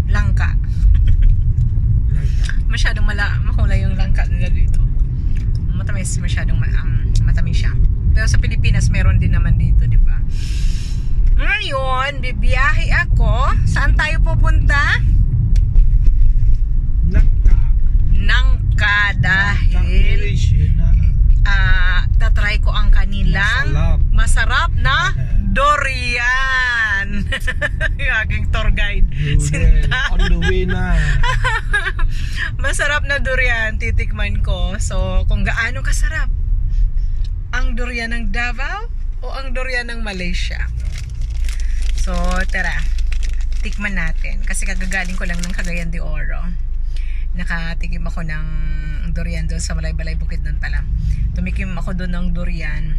Langka. Masyadong makulay yung langka nila dito. Matamis, masyadong matamis siya. Pero sa Pilipinas meron din naman dito, di ba? Ngayon, bibiyahe ako. Saan tayo pupunta? Nangka dahil tatry ko ang kanilang masarap na durian. Yung aking tour guide. Sinta. On the way na. Masarap na durian, titikman ko. So, kung gaano kasarap ang durian ng Davao o ang durian ng Malaysia. So, tara. Tikman natin. Kasi kagagaling ko lang ng Cagayan de Oro. Nakatikim ako ng durian doon sa Malaybalay Bukid doon pala. Tumikim ako doon ng durian.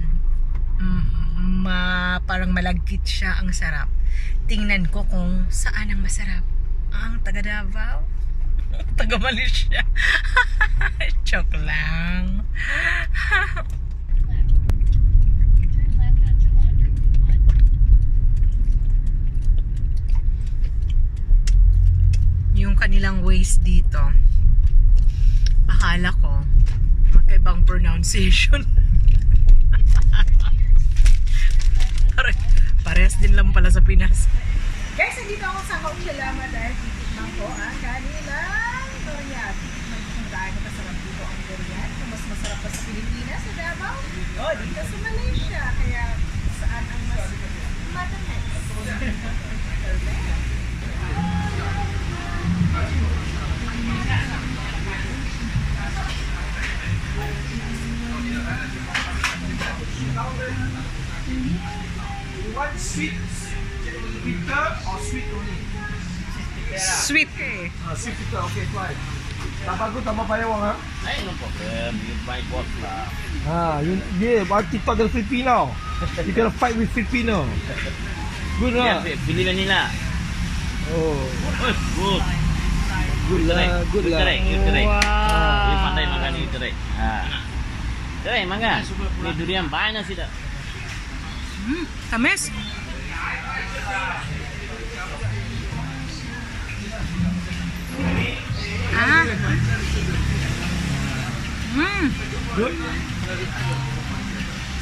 Parang malagkit siya, ang sarap. Tingnan ko kung saan ang masarap. Ang taga Davao, taga Malaysia. Joke lang. Yung kanilang ways dito, akala ko magkaibang pronunciation. Parehas din lang pala sa Pinas. Guys, nandito ako sa Kauchalama dahil titikman ko ang kanilang durian. Titikman ko kung gaano kasarap dito ang durian. Kung mas masarap pa sa Pilipinas, sa Davao, o dito sa Malaysia. Kaya saan ang mas matamis? You want sweet, bitter or sweet only? Sweet. Sweet bitter, okay, fine. Tama ko, tama pa yung ha? Ay, no problem. You buy both lah. Yeah, one TikTok del Filipino. You gonna fight with Filipino. Good Yan, lah. pili na nila. Oh, Good. good lah, good lah. You try. Wow. You pandai makan, you try. Try, mangga. Ni durian banyak sih dah. Tamis. Good.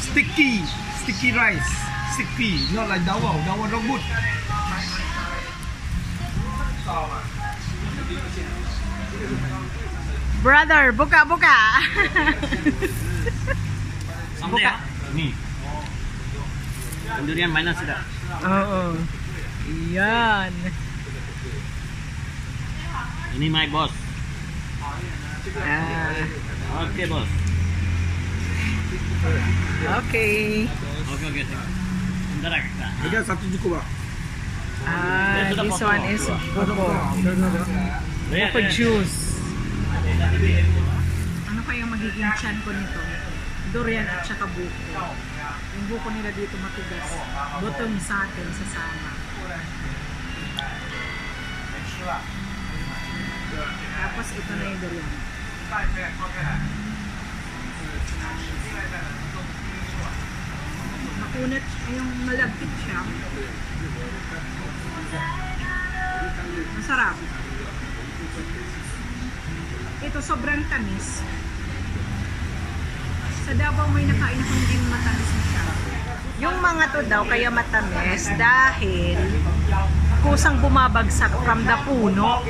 Sticky rice. Sticky, not like Davao. Davao not good. Brother, buka. Sampai ya? Ni. Durian banyak sih dah. Oo. Yan. Ini my boss. Okay, boss. Okay. Okay. Bentar ya, Kak. Agak satu cukup lah. This one is buko. Buko juice. Ano kaya magiging chan ko nito? Durian at saka buko. Yung buko nila dito matigas. Butong sa atin sa sama. Tapos ito na yung durian. Makunat, yung malagkit siya. Masarap. Ito sobrang tamis. Sa Davao may nakain akong hindi matamis na siya. Yung mga to daw kaya matamis dahil kusang bumabagsak from the puno.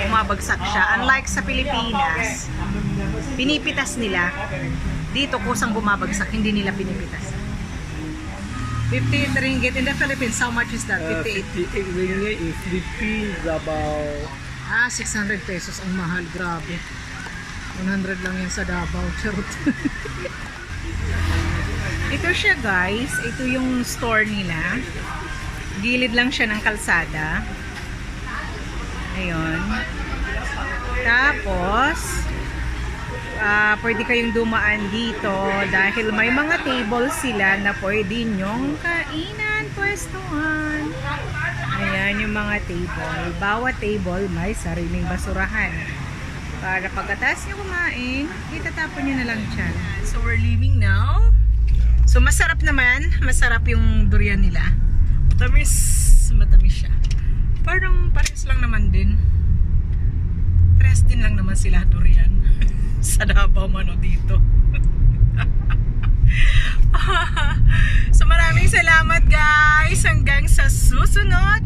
Bumabagsak siya. Unlike sa Pilipinas, pinipitas nila. Dito kusang bumabagsak, hindi nila pinipitas. 58 ringgit in the Philippines. How much is that? 58. 58 ringgit in Philippines about 600 pesos. Ang mahal, grabe. 100 lang yan sa Davao. Charot. Ito siya guys. Ito yung store nila. Gilid lang siya ng kalsada. Ayun. Tapos pwede kayong dumaan dito dahil may mga table sila na pwede nyong kainan, pwestuhan. Ayan yung mga table. Bawat table may sariling basurahan. Para pagkatas nyo kumain, itatapon nyo na lang dyan. So we're leaving now. So masarap naman. Masarap yung durian nila. Matamis siya. Parang pares Tres lang naman din. Tres din lang naman sila durian. Sa Davao man o dito. So maraming salamat guys. Hanggang sa susunod